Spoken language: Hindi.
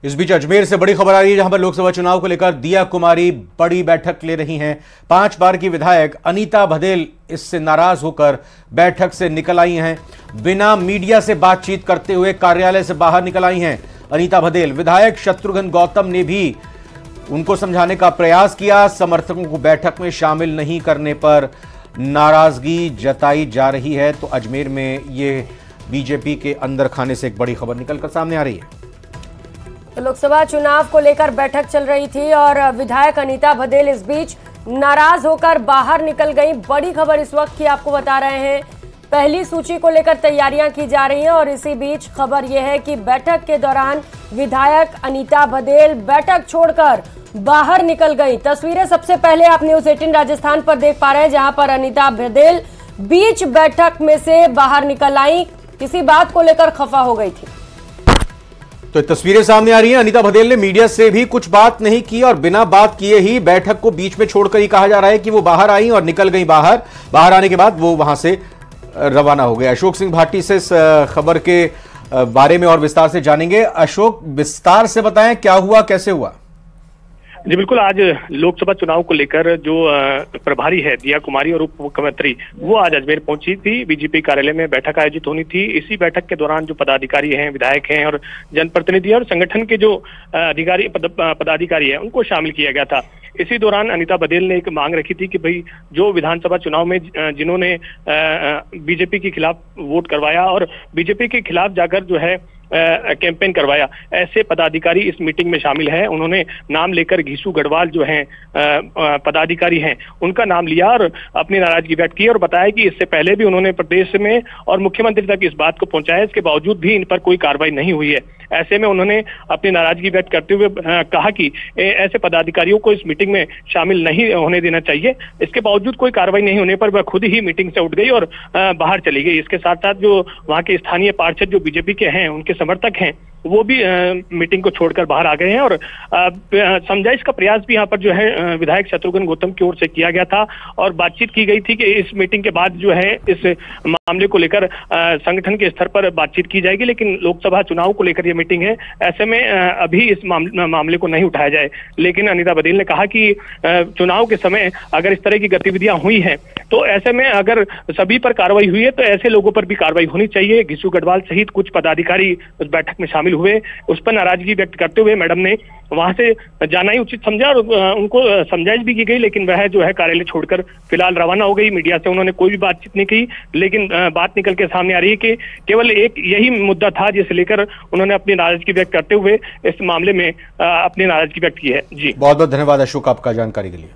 इस बीच अजमेर से बड़ी खबर आ रही है, जहां पर लोकसभा चुनाव को लेकर दिया कुमारी बड़ी बैठक ले रही हैं। 5 बार की विधायक अनीता भदेल इससे नाराज होकर बैठक से निकल आई हैं। बिना मीडिया से बातचीत करते हुए कार्यालय से बाहर निकल आई हैं अनीता भदेल। विधायक शत्रुघ्न गौतम ने भी उनको समझाने का प्रयास किया। समर्थकों को बैठक में शामिल नहीं करने पर नाराजगी जताई जा रही है। तो अजमेर में ये बीजेपी के अंदर खाने से एक बड़ी खबर निकलकर सामने आ रही है। तो लोकसभा चुनाव को लेकर बैठक चल रही थी और विधायक अनीता भदेल इस बीच नाराज होकर बाहर निकल गई। बड़ी खबर इस वक्त की आपको बता रहे हैं। पहली सूची को लेकर तैयारियां की जा रही हैं और इसी बीच खबर यह है कि बैठक के दौरान विधायक अनीता भदेल बैठक छोड़कर बाहर निकल गई। तस्वीरें सबसे पहले आप न्यूज़ 18 राजस्थान पर देख पा रहे हैं, जहां पर अनीता भदेल बीच बैठक में से बाहर निकल आई। किसी बात को लेकर खफा हो गई थी। तो तस्वीरें सामने आ रही हैं। अनीता भदेल ने मीडिया से भी कुछ बात नहीं की और बिना बात किए ही बैठक को बीच में छोड़कर ही कहा जा रहा है कि वो बाहर आई और निकल गई बाहर आने के बाद वो वहां से रवाना हो गए। अशोक सिंह भाटी से इस खबर के बारे में और विस्तार से जानेंगे। अशोक, विस्तार से बताएं क्या हुआ, कैसे हुआ? जी बिल्कुल, आज लोकसभा चुनाव को लेकर जो प्रभारी है दिया कुमारी और उप मुख्यमंत्री वो आज अजमेर पहुंची थी। बीजेपी कार्यालय में बैठक आयोजित होनी थी। इसी बैठक के दौरान जो पदाधिकारी हैं, विधायक हैं और जनप्रतिनिधि और संगठन के जो पदाधिकारी हैं उनको शामिल किया गया था। इसी दौरान अनीता भदेल ने एक मांग रखी थी कि भाई जो विधानसभा चुनाव में जिन्होंने बीजेपी के खिलाफ वोट करवाया और बीजेपी के खिलाफ जाकर जो है कैंपेन करवाया, ऐसे पदाधिकारी इस मीटिंग में शामिल हैं। उन्होंने नाम लेकर घीसू गढ़वाल जो हैं पदाधिकारी हैं उनका नाम लिया और अपनी नाराजगी व्यक्त की और बताया कि इससे पहले भी उन्होंने प्रदेश में और मुख्यमंत्री तक इस बात को पहुंचाया, इसके बावजूद भी इन पर कोई कार्रवाई नहीं हुई है। ऐसे में उन्होंने अपनी नाराजगी व्यक्त करते हुए कहा कि ऐसे पदाधिकारियों को इस मीटिंग में शामिल नहीं होने देना चाहिए। इसके बावजूद कोई कार्रवाई नहीं होने पर वह खुद ही मीटिंग से उठ गई और बाहर चली गई। इसके साथ साथ जो वहां के स्थानीय पार्षद जो बीजेपी के हैं, उनके समर्थक हैं, वो भी मीटिंग को छोड़कर बाहर आ गए हैं और समझाइश का प्रयास भी यहाँ पर जो है विधायक शत्रुघ्न गौतम की ओर से किया गया था और बातचीत की गई थी कि इस मीटिंग के बाद जो है इस मामले को लेकर संगठन के स्तर पर बातचीत की जाएगी। लेकिन लोकसभा चुनाव को लेकर ये मीटिंग है, ऐसे में अभी इस मामले को नहीं उठाया जाए। लेकिन अनीता भदेल ने कहा कि चुनाव के समय अगर इस तरह की गतिविधियां हुई हैं तो ऐसे में अगर सभी पर कार्रवाई हुई है तो ऐसे लोगों पर भी कार्रवाई होनी चाहिए। घीसू गढ़वाल सहित कुछ पदाधिकारी उस बैठक में शामिल हुए। उस पर नाराजगी व्यक्त करते हुए मैडम ने वहां से जाना ही उचित समझा और उनको समझाइश भी की गई, लेकिन वह जो है कार्यालय छोड़कर फिलहाल रवाना हो गई। मीडिया से उन्होंने कोई भी बातचीत नहीं की, लेकिन बात निकल के सामने आ रही है कि केवल एक यही मुद्दा था जिसे लेकर उन्होंने अपनी नाराजगी व्यक्त करते हुए इस मामले में अपनी नाराजगी व्यक्त की है। जी बहुत बहुत धन्यवाद अशोक आपका जानकारी के लिए।